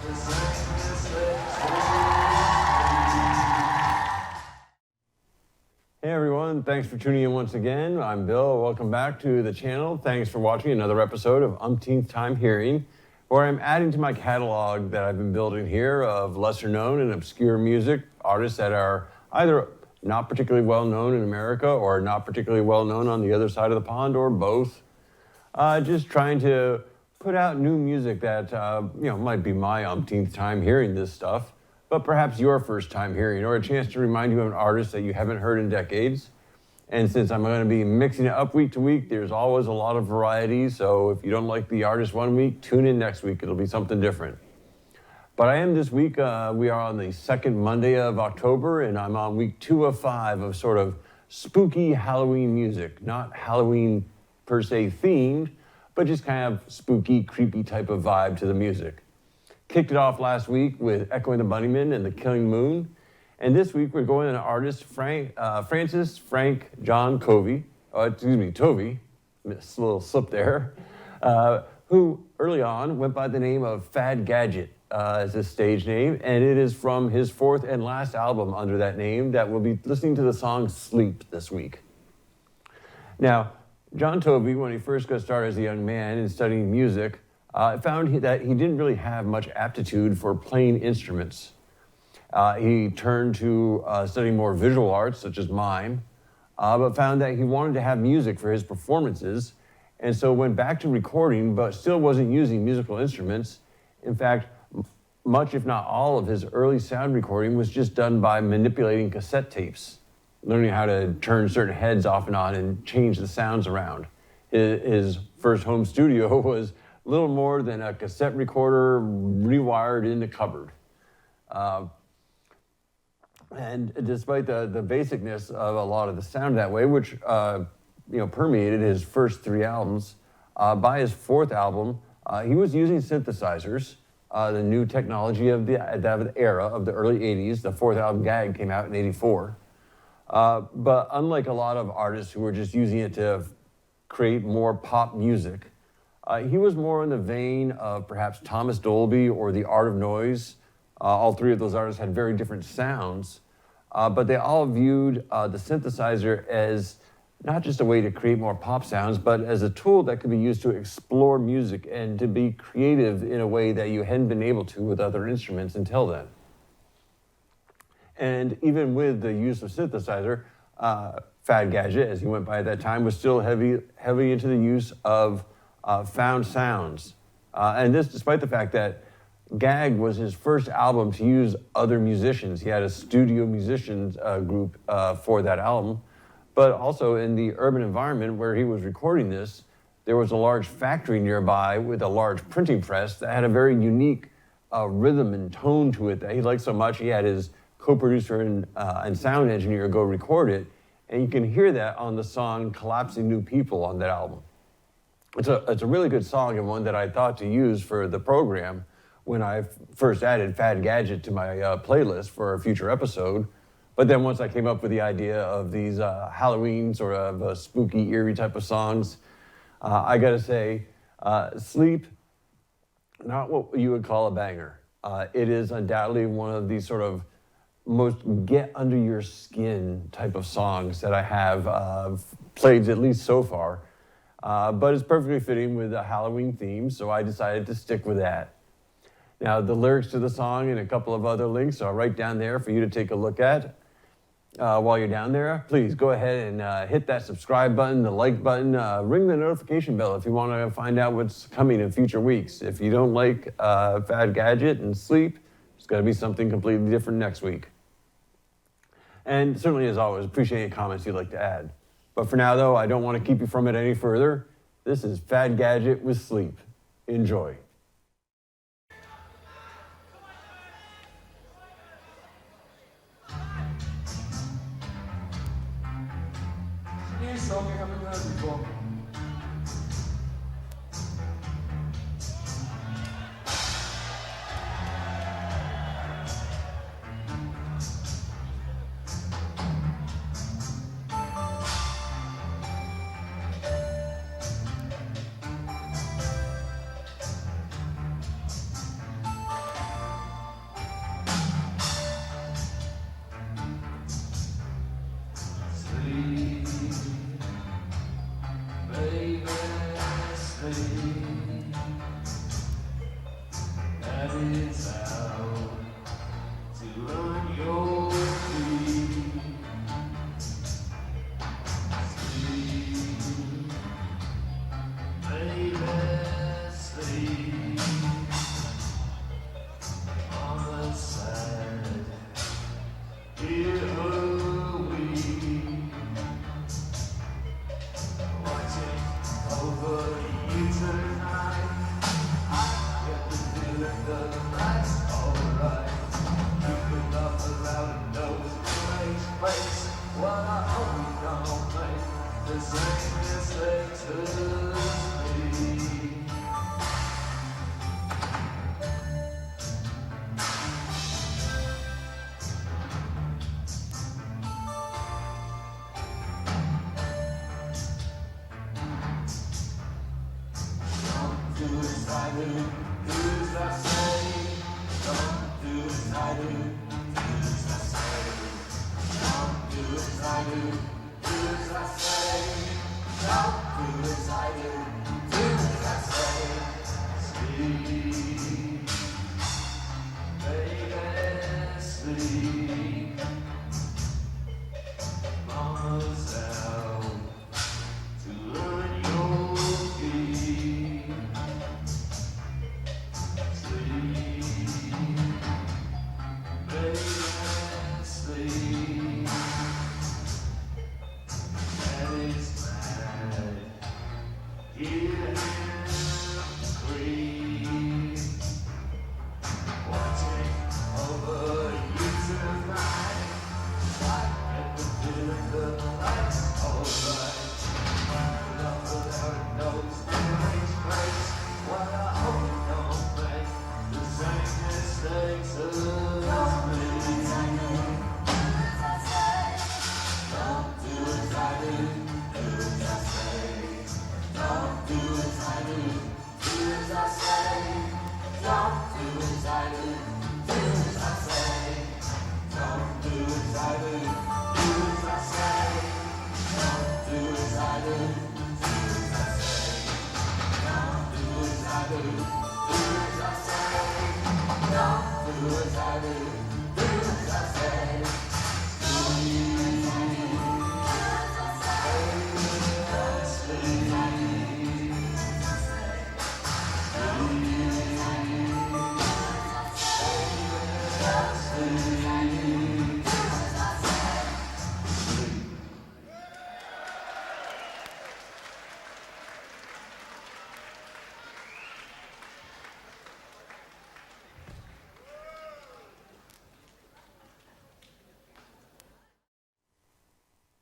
Hey everyone, thanks for tuning in once again. I'm Bill. Welcome back to the channel. Thanks for watching another episode of Umpteenth Time Hearing, where I'm adding to my catalog that I've been building here of lesser known and obscure music artists that are either not particularly well known in America or not particularly well known on the other side of the pond, or both. Just trying to put out new music that might be my umpteenth time hearing this stuff, but perhaps your first time hearing, or a chance to remind you of an artist that you haven't heard in decades. And since I'm going to be mixing it up week to week, there's always a lot of variety. So if you don't like the artist one week, tune in next week. It'll be something different. But I am this week, we are on the second Monday of October, and I'm on week 2 of 5 of sort of spooky Halloween music. Not Halloween per se themed, but just kind of spooky, creepy type of vibe to the music. Kicked it off last week with Echo and the Bunnymen and The Killing Moon. And this week we're going to an artist, Francis Frank John Tovey, a little slip there, who early on went by the name of Fad Gadget as his stage name. And it is from his 4th and last album under that name that we'll be listening to the song Sleep this week. Now, John Tovey, when he first got started as a young man in studying music, found that he didn't really have much aptitude for playing instruments. He turned to studying more visual arts, such as mime, but found that he wanted to have music for his performances, and so went back to recording, but still wasn't using musical instruments. In fact, much, if not all, of his early sound recording was just done by manipulating cassette tapes, learning how to turn certain heads off and on and change the sounds around. His first home studio was little more than a cassette recorder rewired in the cupboard. And despite the basicness of a lot of the sound that way, which permeated his first 3 albums, by his 4th album, he was using synthesizers, the new technology of the era of the early 80s. The 4th album, Gag, came out in '84. But unlike a lot of artists who were just using it to create more pop music, he was more in the vein of perhaps Thomas Dolby or The Art of Noise. All 3 of those artists had very different sounds, but they all viewed the synthesizer as not just a way to create more pop sounds, but as a tool that could be used to explore music and to be creative in a way that you hadn't been able to with other instruments until then. And even with the use of synthesizer, Fad Gadget, as he went by at that time, was still heavy into the use of found sounds. And this despite the fact that Gag was his first album to use other musicians. He had a studio musicians group for that album, but also in the urban environment where he was recording this, there was a large factory nearby with a large printing press that had a very unique rhythm and tone to it that he liked so much. He had his co-producer and sound engineer go record it, and you can hear that on the song Collapsing New People on that album. It's a really good song, and one that I thought to use for the program when I first added Fad Gadget to my playlist for a future episode. But then once I came up with the idea of these Halloween sort of spooky, eerie type of songs, I gotta say, Sleep, not what you would call a banger. It is undoubtedly one of these sort of most get under your skin type of songs that I have played, at least so far. But it's perfectly fitting with a Halloween theme, so I decided to stick with that. Now, the lyrics to the song and a couple of other links are right down there for you to take a look at. While you're down there, please go ahead and hit that subscribe button, the like button, ring the notification bell if you want to find out what's coming in future weeks. If you don't like Fad Gadget and Sleep, it's got to be something completely different next week. And certainly, as always, appreciate any comments you'd like to add. But for now, though, I don't want to keep you from it any further. This is Fad Gadget with Sleep. Enjoy. song you haven't heard before. That is how to learn your feet. Sleep, baby, sleep on the side. Here we watching over you tonight. I get the feeling that the night's alright. Keeping up without a nose, place, place. What I hope we don't make the same mistakes as me. Don't do as I do, do as I say. Don't do as I do, do as I say. Don't do as I do, do as I say. Don't do as I do, do as I say. Sleep, baby, sleep. Mama's out to learn your feet. Sleep, baby, sleep. Daddy's mad. Hear him scream. Watching over you tonight. I get the feeling that the night's alright. Keeping up without a nose, strange place. What I hope you don't make the same mistakes as me. Don't do as I do, do as I say. Don't do as I do, do as I say. Don't do as I do, do as I say. Don't do as I do, do as I say. Don't do as I do, do as I say. Don't do as I do, do as I say. Don't do as I do, do as I say.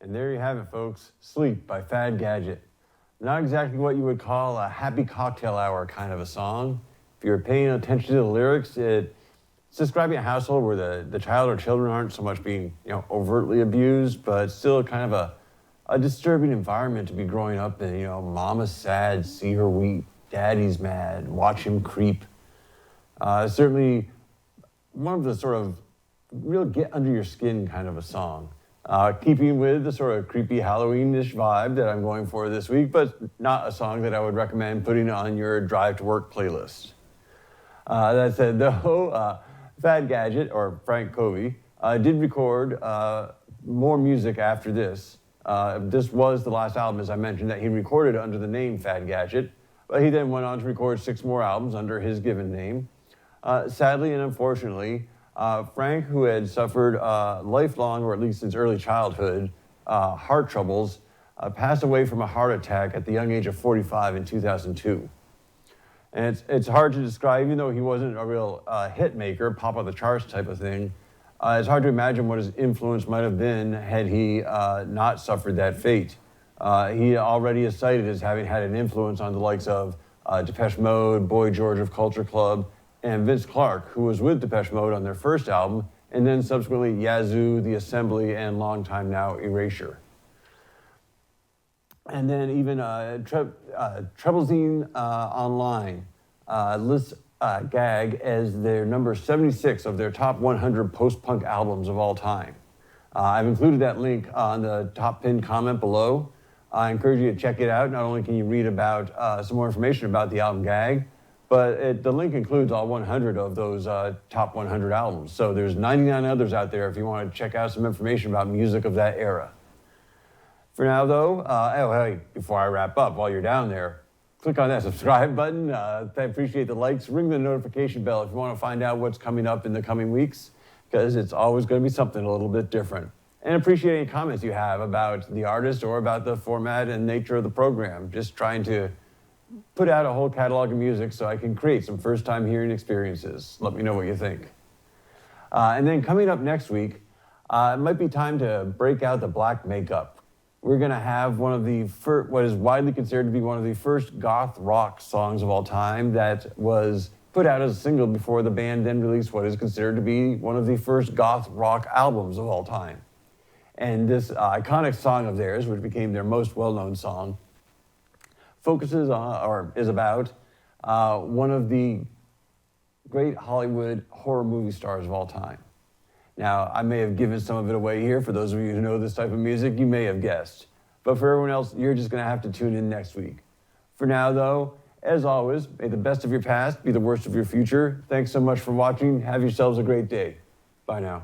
And there you have it, folks. Sleep by Fad Gadget. Not exactly what you would call a happy cocktail hour kind of a song. If you're paying attention to the lyrics, it's describing a household where the child or children aren't so much being, overtly abused, but still kind of a disturbing environment to be growing up in. Mama's sad, see her weep, daddy's mad, watch him creep. Certainly one of the sort of real get under your skin kind of a song. Keeping with the sort of creepy Halloween-ish vibe that I'm going for this week, but not a song that I would recommend putting on your drive to work playlist. That said, though, Fad Gadget, or Frank Tovey, did record more music after this. This was the last album, as I mentioned, that he recorded under the name Fad Gadget, but he then went on to record 6 more albums under his given name. Sadly and unfortunately, Frank, who had suffered lifelong, or at least since early childhood, heart troubles, passed away from a heart attack at the young age of 45 in 2002. And it's hard to describe, even though he wasn't a real hit maker, pop of the charts type of thing. It's hard to imagine what his influence might have been had he not suffered that fate. He already is cited as having had an influence on the likes of Depeche Mode, Boy George of Culture Club, and Vince Clarke, who was with Depeche Mode on their first album, and then subsequently Yazoo, The Assembly, and long time now Erasure. And then even Treblezine Online lists Gag as their number 76 of their top 100 post-punk albums of all time. I've included that link on the top pinned comment below. I encourage you to check it out. Not only can you read about some more information about the album Gag, but the link includes all 100 of those top 100 albums. So there's 99 others out there if you want to check out some information about music of that era. For now, though, hey, before I wrap up, while you're down there, click on that subscribe button. I appreciate the likes. Ring the notification bell if you want to find out what's coming up in the coming weeks, because it's always going to be something a little bit different. And appreciate any comments you have about the artist or about the format and nature of the program. Just trying to put out a whole catalog of music so I can create some first-time hearing experiences. Let me know what you think. And then coming up next week, it might be time to break out the black makeup. We're going to have one of the what is widely considered to be one of the first goth rock songs of all time that was put out as a single before the band then released what is considered to be one of the first goth rock albums of all time. And this iconic song of theirs, which became their most well-known song, focuses on, or is about, one of the great Hollywood horror movie stars of all time. Now, I may have given some of it away here. For those of you who know this type of music, you may have guessed. But for everyone else, you're just going to have to tune in next week. For now, though, as always, may the best of your past be the worst of your future. Thanks so much for watching. Have yourselves a great day. Bye now.